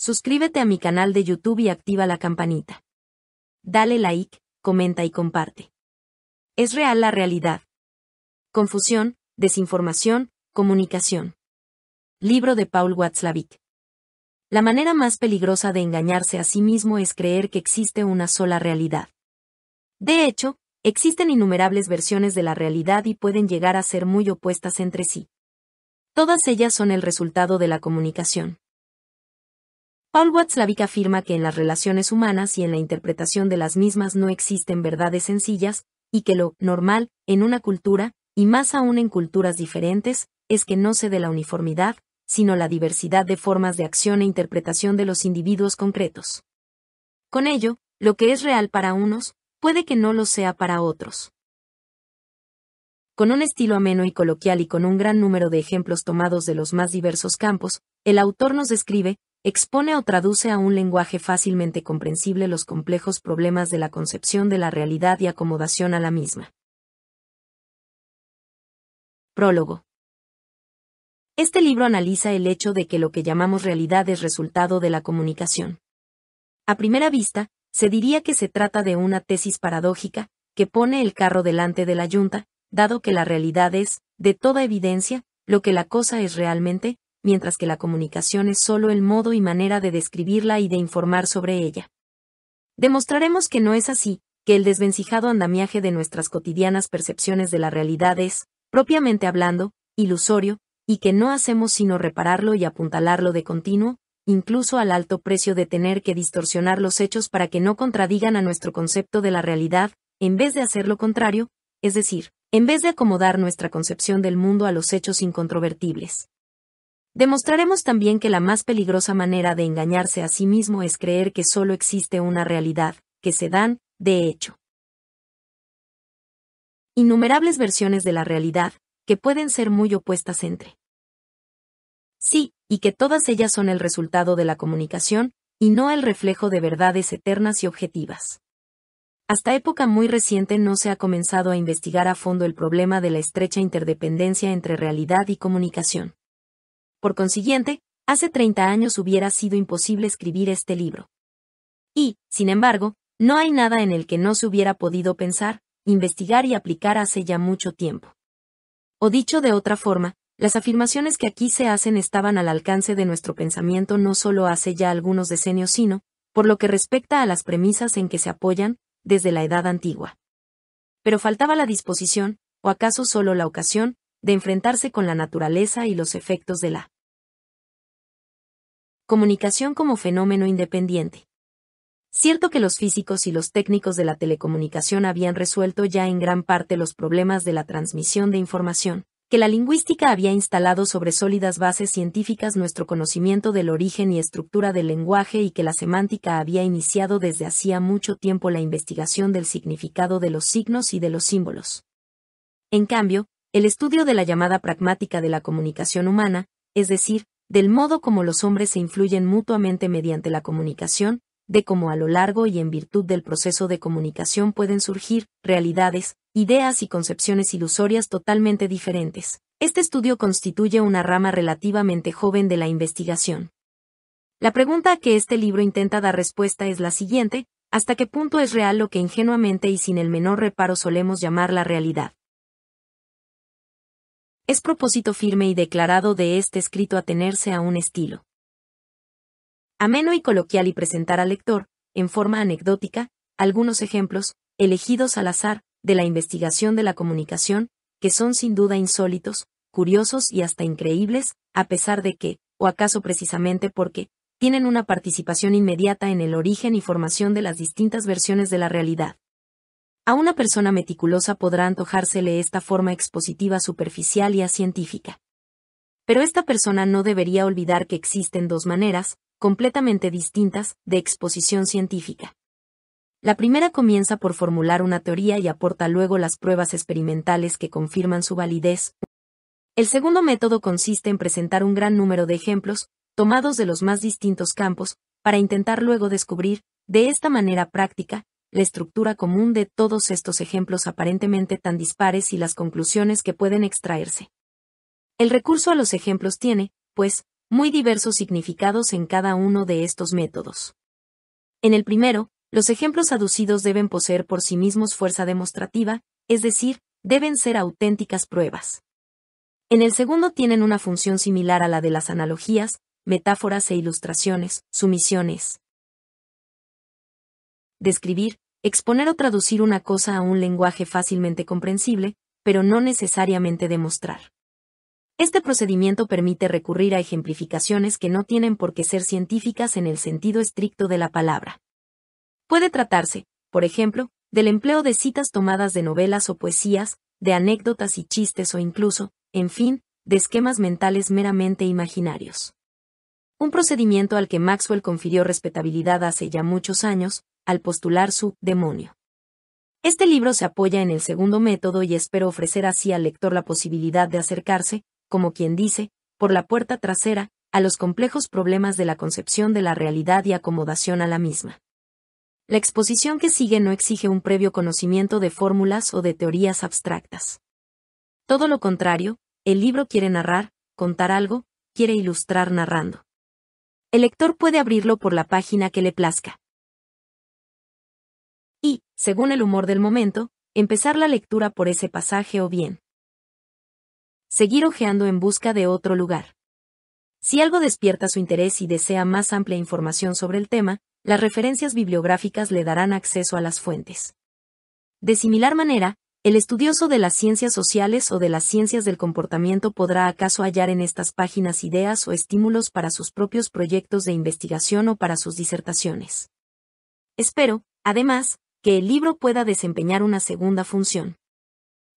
Suscríbete a mi canal de YouTube y activa la campanita. Dale like, comenta y comparte. ¿Es real la realidad? Confusión, desinformación, comunicación. Libro de Paul Watzlawick. La manera más peligrosa de engañarse a sí mismo es creer que existe una sola realidad. De hecho, existen innumerables versiones de la realidad y pueden llegar a ser muy opuestas entre sí. Todas ellas son el resultado de la comunicación. Paul Watzlawick afirma que en las relaciones humanas y en la interpretación de las mismas no existen verdades sencillas, y que lo normal, en una cultura, y más aún en culturas diferentes, es que no se dé la uniformidad, sino la diversidad de formas de acción e interpretación de los individuos concretos. Con ello, lo que es real para unos, puede que no lo sea para otros. Con un estilo ameno y coloquial y con un gran número de ejemplos tomados de los más diversos campos, el autor nos describe, expone o traduce a un lenguaje fácilmente comprensible los complejos problemas de la concepción de la realidad y acomodación a la misma. Prólogo. Este libro analiza el hecho de que lo que llamamos realidad es resultado de la comunicación. A primera vista, se diría que se trata de una tesis paradójica, que pone el carro delante de la yunta, dado que la realidad es, de toda evidencia, lo que la cosa es realmente, mientras que la comunicación es solo el modo y manera de describirla y de informar sobre ella. Demostraremos que no es así, que el desvencijado andamiaje de nuestras cotidianas percepciones de la realidad es, propiamente hablando, ilusorio, y que no hacemos sino repararlo y apuntalarlo de continuo, incluso al alto precio de tener que distorsionar los hechos para que no contradigan a nuestro concepto de la realidad, en vez de hacer lo contrario, es decir, en vez de acomodar nuestra concepción del mundo a los hechos incontrovertibles. Demostraremos también que la más peligrosa manera de engañarse a sí mismo es creer que solo existe una realidad, que se dan, de hecho, innumerables versiones de la realidad, que pueden ser muy opuestas entre sí, y que todas ellas son el resultado de la comunicación, y no el reflejo de verdades eternas y objetivas. Hasta época muy reciente no se ha comenzado a investigar a fondo el problema de la estrecha interdependencia entre realidad y comunicación. Por consiguiente, hace 30 años hubiera sido imposible escribir este libro. Y, sin embargo, no hay nada en el que no se hubiera podido pensar, investigar y aplicar hace ya mucho tiempo. O dicho de otra forma, las afirmaciones que aquí se hacen estaban al alcance de nuestro pensamiento no solo hace ya algunos decenios sino, por lo que respecta a las premisas en que se apoyan, desde la Edad Antigua. Pero faltaba la disposición, o acaso solo la ocasión, de enfrentarse con la naturaleza y los efectos de la comunicación como fenómeno independiente. Cierto que los físicos y los técnicos de la telecomunicación habían resuelto ya en gran parte los problemas de la transmisión de información, que la lingüística había instalado sobre sólidas bases científicas nuestro conocimiento del origen y estructura del lenguaje y que la semántica había iniciado desde hacía mucho tiempo la investigación del significado de los signos y de los símbolos. En cambio, el estudio de la llamada pragmática de la comunicación humana, es decir, del modo como los hombres se influyen mutuamente mediante la comunicación, de cómo a lo largo y en virtud del proceso de comunicación pueden surgir realidades, ideas y concepciones ilusorias totalmente diferentes. Este estudio constituye una rama relativamente joven de la investigación. La pregunta a que este libro intenta dar respuesta es la siguiente: ¿hasta qué punto es real lo que ingenuamente y sin el menor reparo solemos llamar la realidad? Es propósito firme y declarado de este escrito atenerse a un estilo ameno y coloquial y presentar al lector, en forma anecdótica, algunos ejemplos, elegidos al azar, de la investigación de la comunicación, que son sin duda insólitos, curiosos y hasta increíbles, a pesar de que, o acaso precisamente porque, tienen una participación inmediata en el origen y formación de las distintas versiones de la realidad. A una persona meticulosa podrá antojársele esta forma expositiva superficial y acientífica. Pero esta persona no debería olvidar que existen dos maneras, completamente distintas, de exposición científica. La primera comienza por formular una teoría y aporta luego las pruebas experimentales que confirman su validez. El segundo método consiste en presentar un gran número de ejemplos, tomados de los más distintos campos, para intentar luego descubrir, de esta manera práctica, la estructura común de todos estos ejemplos aparentemente tan dispares y las conclusiones que pueden extraerse. El recurso a los ejemplos tiene, pues, muy diversos significados en cada uno de estos métodos. En el primero, los ejemplos aducidos deben poseer por sí mismos fuerza demostrativa, es decir, deben ser auténticas pruebas. En el segundo tienen una función similar a la de las analogías, metáforas e ilustraciones. Su misión es describir, exponer o traducir una cosa a un lenguaje fácilmente comprensible, pero no necesariamente demostrar. Este procedimiento permite recurrir a ejemplificaciones que no tienen por qué ser científicas en el sentido estricto de la palabra. Puede tratarse, por ejemplo, del empleo de citas tomadas de novelas o poesías, de anécdotas y chistes o incluso, en fin, de esquemas mentales meramente imaginarios. Un procedimiento al que Maxwell confirió respetabilidad hace ya muchos años, al postular su demonio. Este libro se apoya en el segundo método y espero ofrecer así al lector la posibilidad de acercarse, como quien dice, por la puerta trasera, a los complejos problemas de la concepción de la realidad y acomodación a la misma. La exposición que sigue no exige un previo conocimiento de fórmulas o de teorías abstractas. Todo lo contrario, el libro quiere narrar, contar algo, quiere ilustrar narrando. El lector puede abrirlo por la página que le plazca. Y, según el humor del momento, empezar la lectura por ese pasaje o bien seguir hojeando en busca de otro lugar. Si algo despierta su interés y desea más amplia información sobre el tema, las referencias bibliográficas le darán acceso a las fuentes. De similar manera, el estudioso de las ciencias sociales o de las ciencias del comportamiento podrá acaso hallar en estas páginas ideas o estímulos para sus propios proyectos de investigación o para sus disertaciones. Espero, además, que el libro pueda desempeñar una segunda función.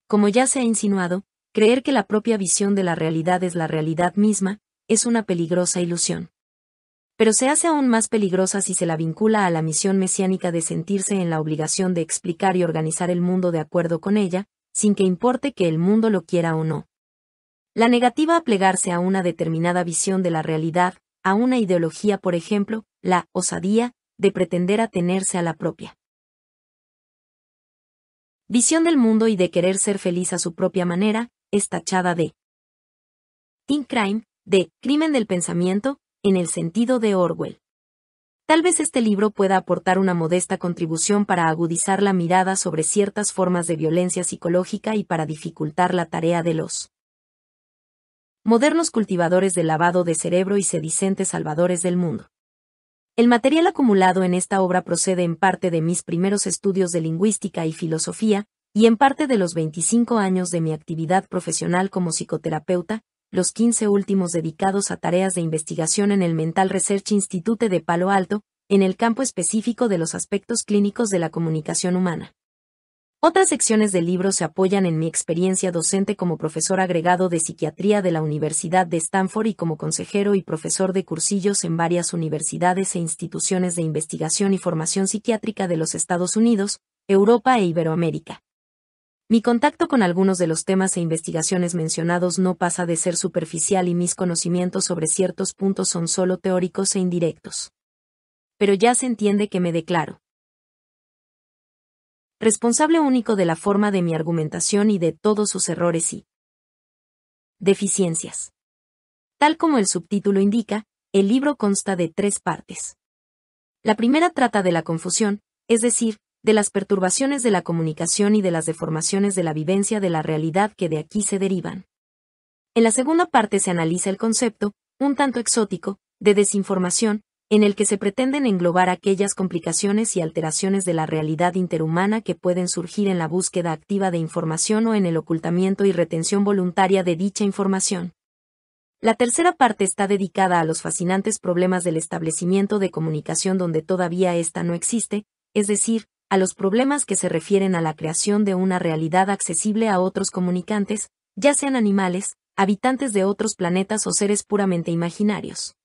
Como ya se ha insinuado, creer que la propia visión de la realidad es la realidad misma, es una peligrosa ilusión. Pero se hace aún más peligrosa si se la vincula a la misión mesiánica de sentirse en la obligación de explicar y organizar el mundo de acuerdo con ella, sin que importe que el mundo lo quiera o no. La negativa a plegarse a una determinada visión de la realidad, a una ideología por ejemplo, la osadía de pretender atenerse a la propia visión del mundo y de querer ser feliz a su propia manera, es tachada de think crime, de crimen del pensamiento, en el sentido de Orwell. Tal vez este libro pueda aportar una modesta contribución para agudizar la mirada sobre ciertas formas de violencia psicológica y para dificultar la tarea de los modernos cultivadores del lavado de cerebro y sedicentes salvadores del mundo. El material acumulado en esta obra procede en parte de mis primeros estudios de lingüística y filosofía, y en parte de los 25 años de mi actividad profesional como psicoterapeuta, los 15 últimos dedicados a tareas de investigación en el Mental Research Institute de Palo Alto, en el campo específico de los aspectos clínicos de la comunicación humana. Otras secciones del libro se apoyan en mi experiencia docente como profesor agregado de psiquiatría de la Universidad de Stanford y como consejero y profesor de cursillos en varias universidades e instituciones de investigación y formación psiquiátrica de los Estados Unidos, Europa e Iberoamérica. Mi contacto con algunos de los temas e investigaciones mencionados no pasa de ser superficial y mis conocimientos sobre ciertos puntos son solo teóricos e indirectos. Pero ya se entiende que me declaro responsable único de la forma de mi argumentación y de todos sus errores y deficiencias. Tal como el subtítulo indica, el libro consta de 3 partes. La primera trata de la confusión, es decir, de las perturbaciones de la comunicación y de las deformaciones de la vivencia de la realidad que de aquí se derivan. En la segunda parte se analiza el concepto, un tanto exótico, de desinformación, en el que se pretenden englobar aquellas complicaciones y alteraciones de la realidad interhumana que pueden surgir en la búsqueda activa de información o en el ocultamiento y retención voluntaria de dicha información. La tercera parte está dedicada a los fascinantes problemas del establecimiento de comunicación donde todavía ésta no existe, es decir, a los problemas que se refieren a la creación de una realidad accesible a otros comunicantes, ya sean animales, habitantes de otros planetas o seres puramente imaginarios.